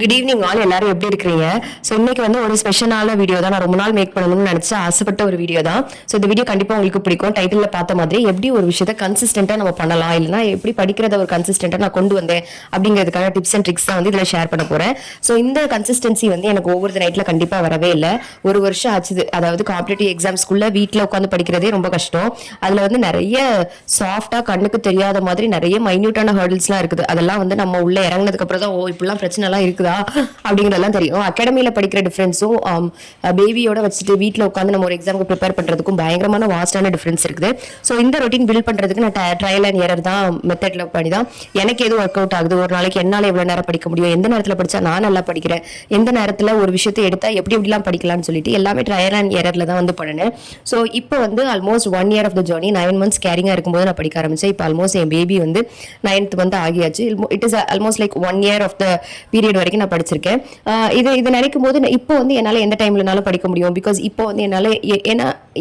Good evening all, எல்லாரும் எப்படி இருக்கிறீங்க? ஸோ இன்னைக்கு வந்து ஒரு ஸ்பெஷலான வீடியோ தான். நான் ரொம்ப நாள் மேக் பண்ணணும்னு நினைச்சு ஆசைப்பட்ட ஒரு வீடியோ தான். ஸோ இந்த வீடியோ கண்டிப்பாக உங்களுக்கு பிடிக்கும். டைட்டில் பார்த்த மாதிரி எப்படி ஒரு விஷயத்தை கன்சிஸ்டன்ட்டாக நம்ம பண்ணலாம், இல்லைனா எப்படி படிக்கிறத ஒரு கன்சிஸ்டன்ட்டாக நான் கொண்டு வந்தேன் அப்படிங்கிறதுக்கான டிப்ஸ் அண்ட் ட்ரிக்ஸ் தான் வந்து இதில் ஷேர் பண்ண போகிறேன். ஸோ இந்த கன்சிஸ்டன்சி வந்து எனக்கு ஒவ்வொரு நைட்டில் கண்டிப்பாக வரவே இல்லை. ஒரு வருஷம் ஆச்சு. அதாவது காம்படிட்டிவ் எக்ஸாம்ஸ்குள்ளே வீட்டில் உட்காந்து படிக்கிறதே ரொம்ப கஷ்டம். அதில் வந்து நிறைய சாஃப்டாக கண்ணுக்கு தெரியாத மாதிரி நிறைய மைன்யூட்டான ஹர்டில்ஸ்லாம் இருக்குது. அதெல்லாம் வந்து நம்ம உள்ள இறங்கினதுக்கு அப்புறம் தான் இப்படிலாம் பிரச்சனைலாம் இருக்குது அப்படிங்கிறதெல்லாம் தெரியும். அகாடமியில படிக்கிற டிஃபரன்ஸும் பேபியோட வச்சுட்டு வீட்டில் உட்காந்து நம்ம ஒரு எக்ஸாமுக்கு ப்ரிப்பேர் பண்றதுக்கும் பயங்கரமான வாஸ்டான டிஃபரன்ஸ் இருக்குது. ஸோ இந்த ரொட்டீன் பில்ட் பண்றதுக்கு நான் ட்ரையல் அண்ட் எரர் தான் மெத்தட்ல பண்ணி தான் எனக்கு எது ஒர்க் அவுட் ஆகுது, ஒரு நாளைக்கு என்னால் எவ்வளவு நேரம் படிக்க முடியும், எந்த நேரத்தில் படிச்சா நான் நல்லா படிக்கிறேன், எந்த நேரத்தில் ஒரு விஷயத்தை எடுத்தா எப்படி எப்படிலாம் படிக்கலாம்னு சொல்லிட்டு எல்லாமே ட்ரையல் அண்ட் எரர்ல தான் வந்து பண்ணினேன். ஸோ இப்போ வந்து almost 1 year of the journey 9 months கேரிங்கா இருக்கும்போது நான் படிக்க ஆரம்பிச்சேன். இப்போ ஆல்மோஸ்ட் என் பேபி வந்து 9th வந்து ஆகியாச்சு. It is almost like 1 year of the period வரைக்கும் நான் படிச்சிருக்கேன். இது நினைக்கும் போது இப்போ வந்து என்னால் எந்த டைம்லனாலும் படிக்க முடியும். பிகாஸ் இப்போ வந்து என்னால்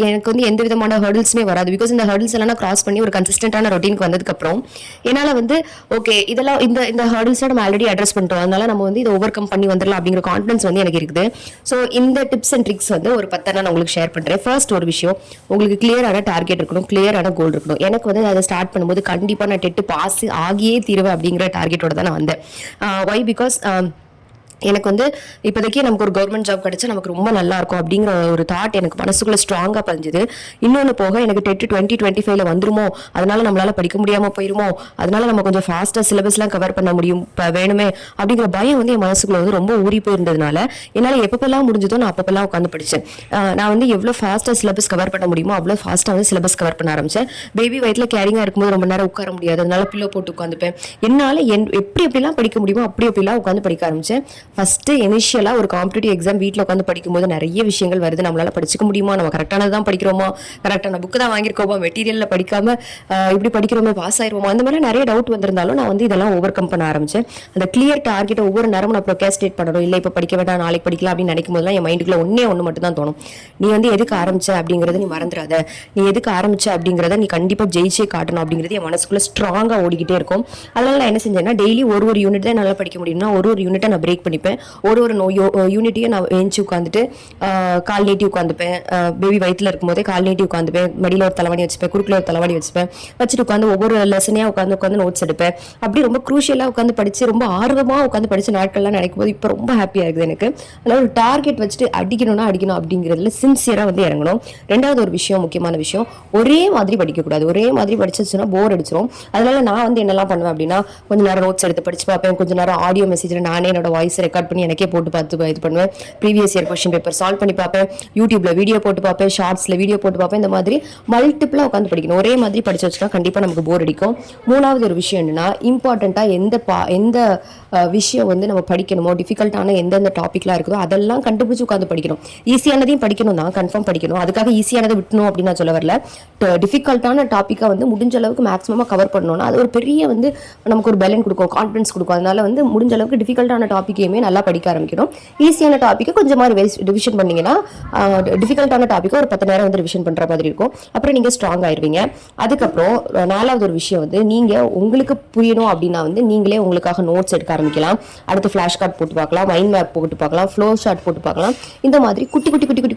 எனக்கு வந்து எந்த விதமான ஹர்டில்ஸுமே வராது. பிகாஸ் இந்த ஹர்டில்ஸ் எல்லாம் கிராஸ் பண்ணி ஒரு கன்சிஸ்டன்டான ரொட்டீனுக்கு வந்ததுக்கு அப்புறம் என்னால் வந்து ஓகே இதெல்லாம் இந்த ஹர்டில்ஸை நம்ம ஆல்ரெடி அட்ரஸ் பண்ணிட்டோம், அதனால நம்ம வந்து இதை ஓவர் கம் பண்ணி வந்துடலாம் அப்படிங்கிற கான்ஃபிடன்ஸ் வந்து எனக்கு இருக்குது. ஸோ இந்த டிப்ஸ் அண்ட் ட்ரிக்ஸ் வந்து ஒரு 10 நான் உங்களுக்கு ஷேர் பண்ணுறேன். ஃபர்ஸ்ட் ஒரு விஷயம், உங்களுக்கு கிளியரான டார்கெட் இருக்கணும், கிளியரான கோல் இருக்கணும். எனக்கு வந்து அதை ஸ்டார்ட் பண்ணும்போது கண்டிப்பாக நான் டெட்டு பாஸ் ஆகியே தீருவேன் அப்படிங்கிற டார்கெட்டோட தான் நான் வந்தேன். ஒய் பிகாஸ் எனக்கு வந்து இப்போதைக்கு நமக்கு ஒரு கவர்மெண்ட் ஜாப் கிடைச்சா நமக்கு ரொம்ப நல்லா இருக்கும் அப்படிங்கிற ஒரு தாட் எனக்கு மனசுக்குள்ள ஸ்ட்ராங்காக பதிஞ்சுது. இன்னொன்று போக எனக்கு டெட் 2025 வந்துருமோ, அதனால நம்மளால படிக்க முடியாமல் போயிருமோ, அதனால நம்ம கொஞ்சம் ஃபாஸ்ட்டாக சிலபஸ்லாம் கவர் பண்ண முடியும் இப்போ வேணுமே அப்படிங்கிற பயம் வந்து என் மனசுக்குள்ள வந்து ரொம்ப ஊறி போயிருந்ததுனால என்னால் எப்பப்பெல்லாம் முடிஞ்சதோ நான் அப்பப்பெல்லாம் உட்காந்து படித்தேன். நான் வந்து எவ்வளோ ஃபாஸ்ட்டாக சிலபஸ் கவர் பண்ண முடியுமோ அவ்வளோ ஃபாஸ்ட்டாக வந்து சிலபஸ் கவர் பண்ண ஆரம்பித்தேன். பேபி வயிற்றில் கேரிங்காக இருக்கும்போது ரொம்ப நேரம் உட்கார முடியாது, அதனால பில்லோ போட்டு உட்காந்துப்பேன். என்னால் எப்படி எப்படிலாம் படிக்க முடியுமோ அப்படி எப்படிலாம் உட்காந்து படிக்க ஆரம்பித்தேன். ஃபஸ்ட்டு இனிஷியலாக ஒரு காம்படிட்டிவ் எக்ஸாம் வீட்டில் உட்காந்து படிக்கும்போது நிறைய விஷயங்கள் வருது. நம்மளால படிச்சுக்க முடியுமா, நம்ம கரெக்டானது தான் படிக்கிறோமா, கரெக்டான புக்கு தான் வாங்கியிருக்கோமா, மெட்டீரியலில் படிக்காம இப்படி படிக்கிறோமே பாஸ் ஆயிடுவோமா, அந்த மாதிரி நிறைய டவுட் வந்திருந்தாலும் நான் வந்து இதெல்லாம் ஓவர் கம் பண்ண ஆரம்பிச்சேன். அந்த கிளியர் டார்கெட்டை ஒவ்வொரு நேரமும் நான் ப்ரொகாஸ்டேட் பண்ணணும், இல்லை இப்போ படிக்க வேண்டாம் நாளைக்கு படிக்கலாம் அப்படின்னு நினைக்கும் போதுலாம் என் மைண்டுக்குள்ள ஒன்று மட்டும் தான் தோணும், நீ வந்து எதுக்கு ஆரம்பிச்ச அப்படிங்கிறத நீ மறந்துடாத, நீ எதுக்கு ஆரம்பிச்ச அப்படிங்கிறத நீ கண்டிப்பாக ஜெயிச்சே காட்டணும் அப்படிங்கிறது என் மனசுக்குள்ள ஸ்ட்ராங்காக ஓடிக்கிட்டே இருக்கும். அதனால நான் என்ன செஞ்சேன்னா டெய்லி ஒரு யூனிட் தான் நல்லா படிக்க முடியும்னா ஒரு யூனிட்டை நான் பிரேக் பண்ணிப்பேன். ஒரு யூனிட்டையும் நான் ஏஞ்சி உட்காந்துட்டு கால் நீட்டி உட்காந்துப்பேன். பேபி வயிற்றுல இருக்கும்போதே கால் நீட்டி உட்காந்துப்பேன். மடியில் ஒரு தலைவாணி வச்சுப்பேன், குறுக்கில் ஒரு தலைவாணி வச்சுட்டு உட்காந்து ஒவ்வொரு லெசனையாக உட்காந்து நோட்ஸ் எடுப்பேன். அப்படி ரொம்ப குரூஷியலாக உட்காந்து படித்து ரொம்ப ஆர்வமாக உட்காந்து படித்த நாட்கள்லாம் நினைக்கும் போது இப்போ ரொம்ப ஹாப்பியாக இருக்குது எனக்கு. அதனால ஒரு டார்கெட் வச்சுட்டு அடிக்கணும் அப்படிங்கிறதுல சின்சியராக வந்து இறங்கணும். ரெண்டாவது ஒரு விஷயம், முக்கியமான விஷயம், ஒரே மாதிரி படிக்கக்கூடாது. ஒரே மாதிரி படிச்சிச்சுன்னா போர் அடிச்சிடும். அதனால நான் வந்து என்னெல்லாம் பண்ணுவேன் அப்படின்னா கொஞ்சம் நேரம் நோட்ஸ் எடுத்து படிச்சு பார்ப்பேன், கொஞ்சம் நேரம் ஆடியோ மெசேஜில் நானே என்னோட வாய்ஸ் ரெக்கார்ட் பண்ணி எனக்கே போட்டு பார்த்து இது பண்ணுவேன். Previous year question paper solve பண்ணி பார்ப்பேன், யூடியூப்ல வீடியோ போட்டு பார்ப்பேன், ஷார்ட்ஸ்ல வீடியோ போட்டு பார்ப்பேன். இந்த மாதிரி மல்டிபிளா உட்காந்து படிக்கணும். ஒரே மாதிரி படிச்சு வச்சுனா கண்டிப்பா நமக்கு போர் அடிக்கும். மூணாவது ஒரு விஷயம் என்னன்னா, இம்பார்ட்டண்டா எந்த விஷயம் வந்து நம்ம படிக்கணுமோ, டிஃபிகல்ட்டான எந்தெந்த டாபிக்லாம் இருக்குதோ அதெல்லாம் கண்டுபிடிச்சு உட்காந்து படிக்கணும். ஈஸியானதையும் படிக்கணும் தான், கன்ஃபார்ம் படிக்கணும். அதுக்காக ஈஸியானதை விட்டணும் அப்படின்னு நான் சொல்ல வரல. டிஃபிகல்ட்டான டாப்பிக்கை வந்து முடிஞ்ச அளவுக்கு மேக்ஸிமமாக கவர் பண்ணணும்னா அது ஒரு பெரிய வந்து நமக்கு ஒரு பெலன் கொடுக்கும், கான்ஃபிடன்ஸ் கொடுக்கும். அதனால வந்து முடிஞ்ச அளவுக்கு டிஃபிகல்ட்டான டாப்பிக்கையுமே நல்லா படிக்க ஆரம்பிக்கணும். ஈஸியான டாப்பிக்கை கொஞ்சம் மாதிரி ரிவிஷன் பண்ணீங்கன்னா டிஃபிகல்ட்டான டாப்பிக்கை ஒரு 10 நேரம் வந்து ரிவிஷன் பண்ணுற மாதிரி இருக்கும். அப்புறம் நீங்கள் ஸ்ட்ராங் ஆயிடுவீங்க. அதுக்கப்புறம் நாலாவது ஒரு விஷயம் வந்து நீங்கள் உங்களுக்கு புரியணும் அப்படின்னா வந்து நீங்களே உங்களுக்காக நோட்ஸ் எடுக்க ஆரம்பிக்கலாம். அடுத்து ஃப்ளாஷ் கார்டு போட்டு பார்க்கலாம், மைண்ட் மேப் போட்டு பார்க்கலாம், ஃப்ளோ சார்ட் போட்டு பார்க்கலாம். இந்த மாதிரி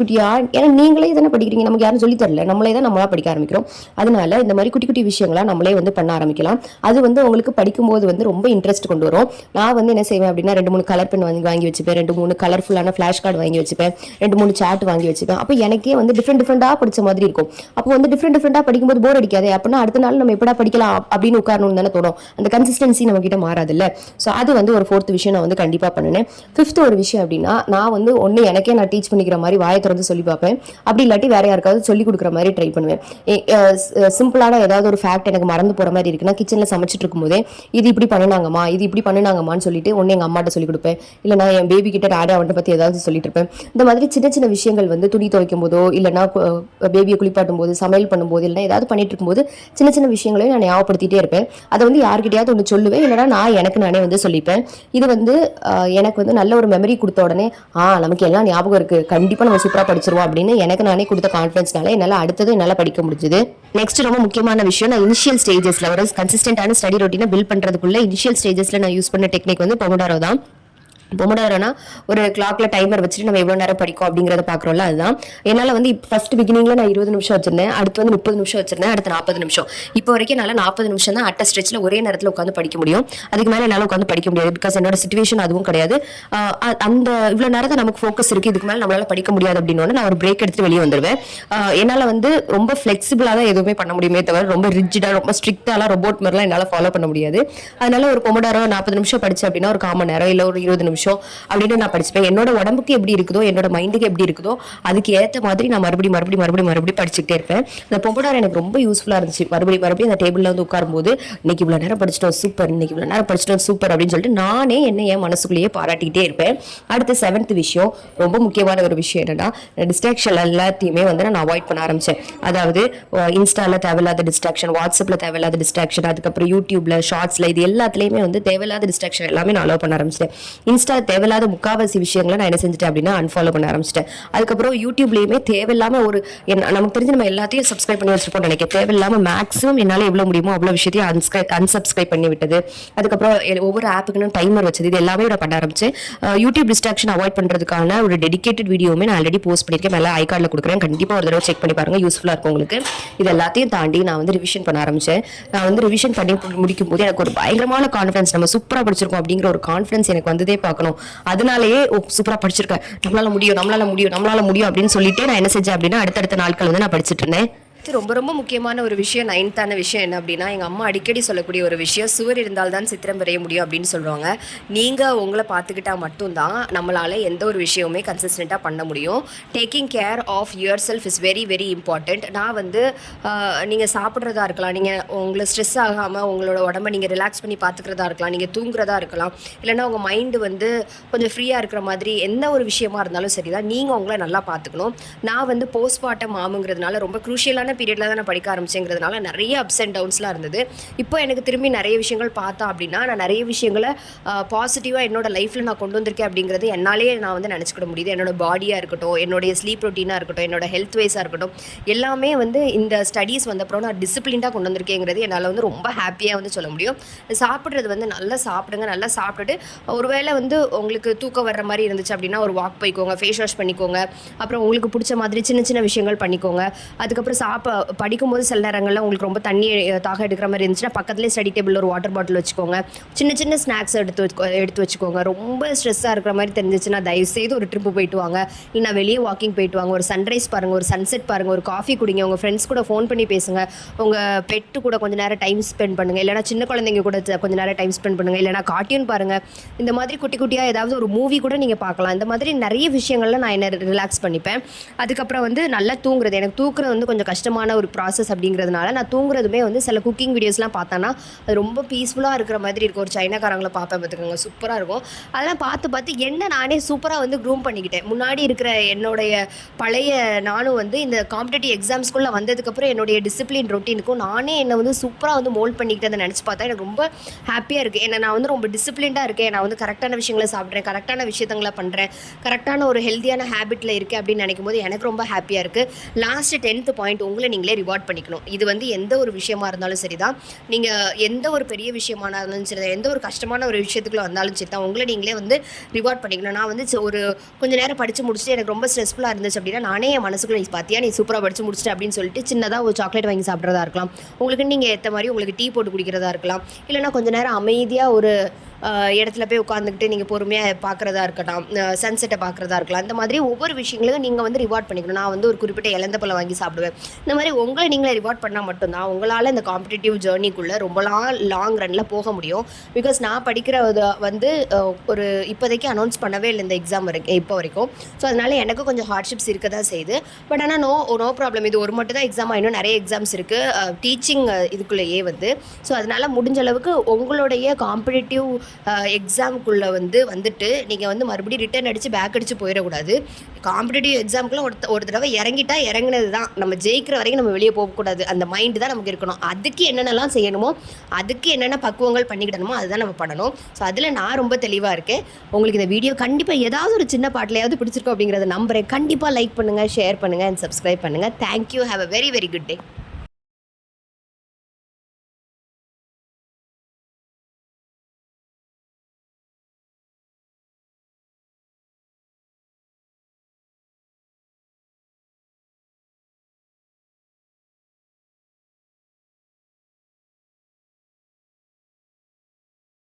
குட்டியா, ஏன்னா நீங்களே தானே படிக்கிறீங்க, நமக்கு யாரும் சொல்லி தரல, நம்மளே தான் நம்மளா படிக்க ஆரம்பிக்கிறோம். அதனால இந்த மாதிரி குட்டி விஷயங்களா நம்மளே வந்து பண்ண ஆரம்பிக்கலாம். அது வந்து உங்களுக்கு படிக்கும்போது வந்து ரொம்ப இன்ட்ரெஸ்ட் கொண்டு வரும். நான் வந்து என்ன செய்வேன் அப்படின்னா 2-3 கலர் பென் வாங்கி வச்சுப்பேன், 2-3 கலர்ஃபுல்லான ஃபிளாஷ் கார்டு வாங்கி வச்சுப்பேன், 2-3 சார்ட் வாங்கி வச்சுப்பேன். அப்போ எனக்கே வந்து டிஃப்ரெண்டா படிச்ச மாதிரி இருக்கும். அப்போ வந்து டிஃப்ரெண்டா படிக்கும்போது போர் அடிக்காது. அப்படின்னா அடுத்த நாள் நம்ம எப்படா படிக்கலாம் அப்படின்னு உட்காரணும்னு தானே தோணும். அந்த கன்சிஸ்டன்சி நம்ம கிட்ட மாறாது இல்ல. ஸோ அது வந்து ஒரு 4th விஷயம் நான் வந்து கண்டிப்பா பண்ணினேன். 5th ஒரு விஷயம் அப்படின்னா, நான் வந்து ஒன்று எனக்கே நான் டீச் பண்ணிக்கிற மாதிரி வாயை திறந்து சொல்லி பார்ப்பேன். அப்படி இல்லாட்டி வேற யாருக்காவது சொல்லி கொடுக்குற மாதிரி ட்ரை பண்ணுவேன். சிம்பிளான ஏதாவது ஒரு ஃபேக்ட் எனக்கு மறந்து போற மாதிரி இருக்குன்னா கிச்சன்ல சமைச்சிட்டு இருக்கும்போதே இது இப்படி பண்ணுனாங்கம்மான்னு சொல்லிட்டு ஒன்று எங்க அம்மாட்ட சொல்லி கொடுப்பேன். இல்லை நான் என் பேபி கிட்ட அவன்கிட்ட பத்தி ஏதாவது சொல்லிட்டு இருப்பேன். இந்த மாதிரி சின்ன விஷயங்கள் வந்து துணி துவைக்கும் போதோ இல்லைன்னா பேபியை குளிப்பாட்டும் போது, சமையல் பண்ணும்போது, இல்லைன்னா ஏதாவது பண்ணிட்டு இருக்கும்போது சின்ன விஷயங்களையும் நான் ஞாபகப்படுத்திட்டே இருப்பேன். அதை வந்து யார்கிட்டயாவது ஒன்று சொல்லுவேன், இல்லைன்னா நான் எனக்கு நானே வந்து சொல்லிப்பேன். இது வந்து எனக்கு வந்து நல்ல ஒரு மெமரி கொடுத்த உடனே நமக்கு எல்லாம் ஞாபகம் இருக்கு, கண்டிப்பா நம்ம சூப்பரா படிச்சிருவோம் அப்படின்னு எனக்கு நானே கொடுத்த கான்ஃபிடன்ஸ்னால என்னால் படிக்க முடிஞ்சது. நெக்ஸ்ட் ரொம்ப முக்கியமான விஷயம், நான் இனிஷியல் ஸ்டேஜஸ்ல ஒரு கன்சிஸ்டன்டான ஸ்டடி ரொட்டீனை பில்ட் பண்றதுக்குள்ள இனிஷியல் ஸ்டேஜஸ்ல நான் யூஸ் பண்ண டெக்னிக் வந்து பொமோடாரோ தான். பொமோடோரோனா ஒரு கிளாக்ல டைமர் வச்சுட்டு நம்ம எவ்வளவு நேரம் படிக்கும் அப்படிங்கறத பாக்குறோம்ல. அதுதான் என்னால வந்து ஃபர்ஸ்ட் பிகினிங்ல நான் 20 நிமிஷம் வச்சிருந்தேன், அடுத்து வந்து 30 நிமிஷம் வச்சிருந்தேன், அடுத்து 40 நிமிஷம். இப்போ வரைக்கும் என்னால 40 நிமிஷம் தான் அட் ஸ்ட்ரெச்ல ஒரே நேரத்துல உட்காந்து படிக்க முடியும். அதுக்கு மேல என்னால உட்காந்து படிக்க முடியாது. பிகாஸ் என்னோட சிச்சுவேஷன் அதுவும் கிடையாது. அந்த இவ்வளவு நேரத்தை நமக்கு ஃபோக்கஸ் இருக்கு, இதுக்கு மேல நம்மளால படிக்க முடியாது அப்படின்னு நான் ஒரு பிரேக் எடுத்து வெளியே வந்துருவேன். என்னால வந்து ரொம்ப ஃபிளெக்சிபிளா தான் எதுவுமே பண்ண முடியுமே தவிர ரொம்ப ரிஜிடா ரொம்ப ஸ்ட்ரிக்டாலாம் ரோபோட் மாதிரிலாம் என்னால ஃபாலோ பண்ண முடியாது. அதனால ஒரு பொமோடோரோ 40 நிமிஷம் படிச்சு அப்படின்னா ஒரு 1/4 மணி நேரம் இல்ல ஒரு 20 நிமிஷம் அப்படின்னு நான் படிச்சுப்பேன். என்னோட உடம்புக்கு எப்படி இருக்குதோ என்னோட மைண்டுக்கு எப்படி இருக்குதோ அதுக்கு ஏற்ற மாதிரி நான் மறுபடியும் படிச்சுட்டே இருப்பேன். இந்த பொமோடோரோ எனக்கு ரொம்ப யூஸ்ஃபுல்லா இருந்துச்சு. மறுபடியும் அந்த டேபிள்ல வந்து உட்காரும்போது இன்னைக்கு இவ்வளவு நேரம் படிச்சிட்டோம் சூப்பர், இன்னைக்கு இவ்வளவு நேரம் படிச்சிட்டோம் சூப்பர் அப்படின்னு சொல்லிட்டு நானே என்ன என் மனசுக்குள்ளேயே பாராட்டிக்கிட்டே இருப்பேன். அடுத்த 7th விஷயம், ரொம்ப முக்கியமான ஒரு விஷயம் என்னன்னா, டிஸ்ட்ராக்ஷன் எல்லாத்தையுமே வந்து நான் அவாய்ட் பண்ண ஆரம்பிச்சேன். அதாவது இன்ஸ்டால தேவையில்லாத டிஸ்ட்ராக்ஷன், வாட்ஸ்அப்ல தேவையில்லாத டிஸ்ட்ராக்ஷன், அதுக்கப்புறம் யூடியூப்ல ஷார்ட்ஸ்ல இது எல்லாத்துலயுமே வந்து தேவையில்லாத டிஸ்ட்ராக்ஷன் எல்லாமே நான் அலோவ் பண்ண ஆரம்பிச்சிட்டேன். இன்ஸ்டா தேவையில்லாத முக்காவாசி விஷயங்களை நான் என்ன செஞ்சுட்டேன் அப்படின்னா அன்ஃபாலோ பண்ண ஆரம்பிச்சிட்டேன். அதுக்கப்புறம் யூடியூப்லயுமே தேவையில்லாம ஒரு நமக்கு தெரிஞ்சு நம்ம எல்லாத்தையும் சப்ஸ்கிரைப் பண்ணி வச்சிருப்போம் நினைக்கிறேன். தேவையில்லாம மேக்ஸிமம் என்னால எவ்வளவு முடியுமோ அவ்வளவு விஷயத்தையும் அன்சப்ஸ்கிரைப் பண்ணி விட்டது. அதுக்கப்புறம் ஒவ்வொரு ஆப்புக்குன்னு டைமர் வச்சது, இது எல்லாமே நான் பண்ண ஆரம்பிச்சேன். யூடியூப் டிஸ்ட்ராக்ஷன் அவாய்ட் பண்றதுக்கான ஒரு டெடிகேட்டட் வீடியோவுமே நான் ஆல்ரெடி போஸ்ட் பண்ணிருக்கேன். மேல ஐகார்ட்ல கொடுக்குறேன், கண்டிப்பா ஒரு தடவை செக் பண்ணி பாருங்க, யூஸ்ஃபுல்லா இருக்கும் உங்களுக்கு. இது எல்லாத்தையும் தாண்டி நான் வந்து ரிவிஷன் பண்ண ஆரம்பிச்சேன். நான் வந்து ரிவிஷன் பண்ணி முடிக்கும் போது எனக்கு ஒரு பயங்கரமான கான்ஃபிடன்ஸ், நம்ம சூப்பரா படிச்சிருக்கோம் அப்படிங்கிற ஒரு கான்ஃபிடன்ஸ் எனக்கு வந்ததே பார்க்கணும். அதனாலேயே சூப்பரா படிச்சிருக்கேன், நம்மளால முடியும் அப்படின்னு சொல்லிட்டு நான் என்ன செஞ்சேன் அப்படின்னா அடுத்தடுத்த நாட்கள் வந்து நான் படிச்சுட்டு இருந்தேன். ரொம்ப ரொம்ப முக்கியமான ஒரு விஷயம், 9th விஷயம் என்ன அப்படின்னா, எங்கள் அம்மா அடிக்கடி சொல்லக்கூடிய ஒரு விஷயம், சுவர் இருந்தால் தான் சித்திரம் வரைய முடியும் அப்படின்னு சொல்லுவாங்க. நீங்கள் உங்களை பார்த்துக்கிட்டா மட்டும்தான் நம்மளால் எந்த ஒரு விஷயமுமே கன்சிஸ்டண்ட்டாக பண்ண முடியும். Taking care of yourself is very very important. நான் வந்து நீங்கள் சாப்பிட்றதா இருக்கலாம், நீங்கள் உங்களை ஸ்ட்ரெஸ் ஆகாமல் உங்களோட உடம்பை நீங்கள் ரிலாக்ஸ் பண்ணி பார்த்துக்கிறதா இருக்கலாம், நீங்கள் தூங்குறதா இருக்கலாம், இல்லைனா உங்கள் மைண்டு வந்து கொஞ்சம் ஃப்ரீயாக இருக்கிற மாதிரி எந்த ஒரு விஷயமா இருந்தாலும் சரி தான், நீங்கள் உங்களை நல்லா பார்த்துக்கணும். நான் வந்து போஸ்ட்மார்ட்டம் ஆமுங்கிறதுனால ரொம்ப குரூஷியலான பீரியடில் தான் நான் படிக்க ஆரம்பிச்சேங்கிறதுனால நிறைய அப்ஸ் அண்ட் டவுன்ஸ்லாம் இருந்தது. இப்போ எனக்கு திரும்பி நிறைய விஷயங்கள் பார்த்தா அப்படின்னா நான் நிறைய விஷயங்களை பாசிட்டிவாக என்னோட லைஃப்பில் நான் கொண்டு வந்திருக்கேன் அப்படிங்கிறது என்னாலே நான் வந்து நினச்சிக்கிட முடியுது. என்னோட பாடியாக இருக்கட்டும், என்னுடைய ஸ்லீப் ரொட்டீனாக இருக்கட்டும், என்னோட ஹெல்த் வைஸாக இருக்கட்டும், எல்லாமே வந்து இந்த ஸ்டடீஸ் வந்தப்பறம் நான் டிசிப்ளின்டாக கொண்டு வந்திருக்கேங்கிறது என்னால் வந்து ரொம்ப ஹாப்பியாக வந்து சொல்ல முடியும். சாப்பிட்றது வந்து நல்லா சாப்பிடுங்க, நல்லா சாப்பிட்டுட்டு ஒருவேளை வந்து உங்களுக்கு தூக்கம் வர்ற மாதிரி இருந்துச்சு அப்படின்னா ஒரு வாக் போய்க்கோங்க, ஃபேஸ் வாஷ் பண்ணிக்கோங்க, அப்புறம் உங்களுக்கு பிடிச்ச மாதிரி சின்ன சின்ன விஷயங்கள் பண்ணிக்கோங்க. அதுக்கப்புறம் படிக்கும்போது சில நேரங்களில் உங்களுக்கு ரொம்ப தண்ணி தாக எடுக்கிற மாதிரி இருந்துச்சுன்னா பக்கத்துலேயே ஸ்டடி டேபிளில் ஒரு வாட்டர் பாட்டில் வச்சுக்கோங்க, சின்ன சின்ன ஸ்நாக்ஸ் எடுத்து வச்சுக்கோங்க. ரொம்ப ஸ்ட்ரெஸ்ஸாக இருக்கிற மாதிரி தெரிஞ்சிச்சுன்னா தயவுசெய்து ஒரு ட்ரிப்பு போயிட்டு வாங்க, இல்லை வெளியே வாக்கிங் போயிட்டு வாங்க, ஒரு சன்ரைஸ் பாருங்கள், ஒரு சன்செட் பாருங்கள், ஒரு காஃபி குடிங்க, உங்கள் ஃப்ரெண்ட்ஸ் கூட ஃபோன் பண்ணி பேசுங்க, உங்கள் பெட்டு கூட கொஞ்சம் நேரம் டைம் ஸ்பெண்ட் பண்ணுங்கள், இல்லைனா சின்ன குழந்தைங்க கூட கொஞ்சம் நேரம் டைம் ஸ்பெண்ட் பண்ணுங்கள், இல்லைனா கார்ட்டூன் பாருங்கள். இந்த மாதிரி குட்டி குட்டியாக ஏதாவது ஒரு மூவி கூட நீங்கள் பார்க்கலாம். இந்த மாதிரி நிறைய விஷயங்கள்ல நான் என்ன ரிலாக்ஸ் பண்ணிப்பேன். அதுக்கப்புறம் வந்து நல்லா தூங்குறது, எனக்கு தூக்குறது வந்து கொஞ்சம் கஷ்டமான ஒரு ப்ராசஸ் அப்படிங்கிறதுனால நான் தூங்குறதுமே வந்து சில குக்கிங் வீடியோஸ்லாம் பார்த்தேன்னா அது ரொம்ப பீஸ்ஃபுல்லாக இருக்கிற மாதிரி இருக்கும். ஒரு சைனாக்காரங்களை பார்ப்பேன், பார்த்துக்கோங்க, சூப்பராக இருக்கும். அதெல்லாம் பார்த்து என்ன நானே சூப்பராக வந்து க்ரூம் பண்ணிக்கிட்டேன். முன்னாடி இருக்கிற என்னுடைய பழைய நானும் வந்து இந்த காம்படிட்டிவ் எக்ஸாம்ஸ்குள்ளே வந்ததுக்கப்புறம் என்னுடைய டிசிப்ளின் ரொட்டீனுக்கும் நானே என்னை வந்து சூப்பராக வந்து மோல்ட் பண்ணிக்கிட்டதை நினச்சி பார்த்தா எனக்கு ரொம்ப ஹாப்பியாக இருக்குது. ஏன்னா நான் வந்து ரொம்ப டிசிப்ளின்டாக இருக்கேன், நான் வந்து கரெக்டான விஷயங்களை சாப்பிட்றேன், கரெக்டான விஷயங்களை பண்ணுறேன், கரெக்டான ஒரு ஹெல்த்தியான ஹேபிட்டில் இருக்கேன் அப்படின்னு நினைக்கும் போது எனக்கு ரொம்ப ஹாப்பியாக இருக்குது. லாஸ்ட்டு 10th பாயிண்ட், உங்களை நீங்களே ரிவார்ட் பண்ணிக்கணும். இது வந்து எந்த ஒரு விஷயமா இருந்தாலும் சரி தான், நீங்கள் எந்த ஒரு பெரிய விஷயமான இருந்தாலும் சரி தான், எந்த ஒரு கஷ்டமான ஒரு விஷயத்துக்குள்ள வந்தாலும் சரி தான், உங்களை நீங்களே வந்து ரிவார்ட் பண்ணிக்கணும். நான் வந்து ஒரு கொஞ்சம் நேரம் படித்து முடிச்சுட்டு எனக்கு ரொம்ப ஸ்ட்ரெஸ்ஃபுல்லாக இருந்துச்சு அப்படின்னா நானே என் மனசுக்குள்ள நீ பார்த்தியா நீ சூப்பராக படித்து முடிச்சுட்டு அப்படின்னு சொல்லிட்டு சின்னதாக ஒரு சாக்லேட் வாங்கி சாப்பிட்றதா இருக்கலாம், உங்களுக்கு நீங்கள் ஏற்ற மாதிரி உங்களுக்கு டீ போட்டு குடிக்கிறதா இருக்கலாம், இல்லைனா கொஞ்சம் நேரம் அமைதியாக ஒரு இடத்துல போய் உட்காந்துக்கிட்டு நீங்கள் பொறுமையாக பார்க்குறதா இருக்கட்டும், சன்செட்டை பார்க்குறதா இருக்கலாம். இந்த மாதிரி ஒவ்வொரு விஷயங்களும் நீங்கள் வந்து ரிவார்ட் பண்ணிக்கணும். நான் வந்து ஒரு குறிப்பிட்ட இலந்த பழம் வாங்கி சாப்பிடுவேன். இந்த மாதிரி உங்களை நீங்களே ரிவார்ட் பண்ணால் மட்டும்தான் உங்களால் இந்த காம்படிட்டிவ் ஜேர்னிக்குள்ளே ரொம்ப லாங் ரனில் போக முடியும். பிகாஸ் நான் படிக்கிறத வந்து ஒரு இப்போதைக்கு அனௌன்ஸ் பண்ணவே இல்லை இந்த எக்ஸாம் இப்போ வரைக்கும். ஸோ அதனால் எனக்கு கொஞ்சம் ஹார்ட்ஷிப்ஸ் இருக்க தான் செய்யுது. பட் ஆனால் நோ ப்ராப்ளம், இது ஒரு மட்டும் தான் எக்ஸாம், இன்னும் நிறைய எக்ஸாம்ஸ் இருக்குது டீச்சிங் இதுக்குள்ளேயே வந்து. ஸோ அதனால் முடிஞ்ச அளவுக்கு உங்களுடைய காம்படிட்டிவ் எக்ஸாமுக்குள்ளே வந்துட்டு நீங்கள் வந்து மறுபடியும் ரிட்டர்ன் அடித்து பேக் அடித்து போயிடக்கூடாது. காம்படிட்டிவ் எக்ஸாமுக்குள்ளே ஒரு தடவை இறங்கினது தான், நம்ம ஜெயிக்கிற வரைக்கும் நம்ம வெளியே போகக்கூடாது. அந்த மைண்டு தான் நமக்கு இருக்கணும். அதுக்கு என்னென்னலாம் செய்யணுமோ, அதுக்கு என்னென்ன பக்குவங்கள் பண்ணிக்கிடணுமோ அதுதான் நம்ம பண்ணணும். ஸோ அதில் நான் ரொம்ப தெளிவாக இருக்கேன். உங்களுக்கு இந்த வீடியோ கண்டிப்பாக ஏதாவது ஒரு சின்ன பாட்டிலையாவது பிடிச்சிருக்கோம் அப்படிங்கிறத நம்புறேன். கண்டிப்பாக லைக் பண்ணுங்கள், ஷேர் பண்ணுங்கள் அண்ட் சப்ஸ்கிரைப் பண்ணுங்கள். Thank you. Have a very very good day.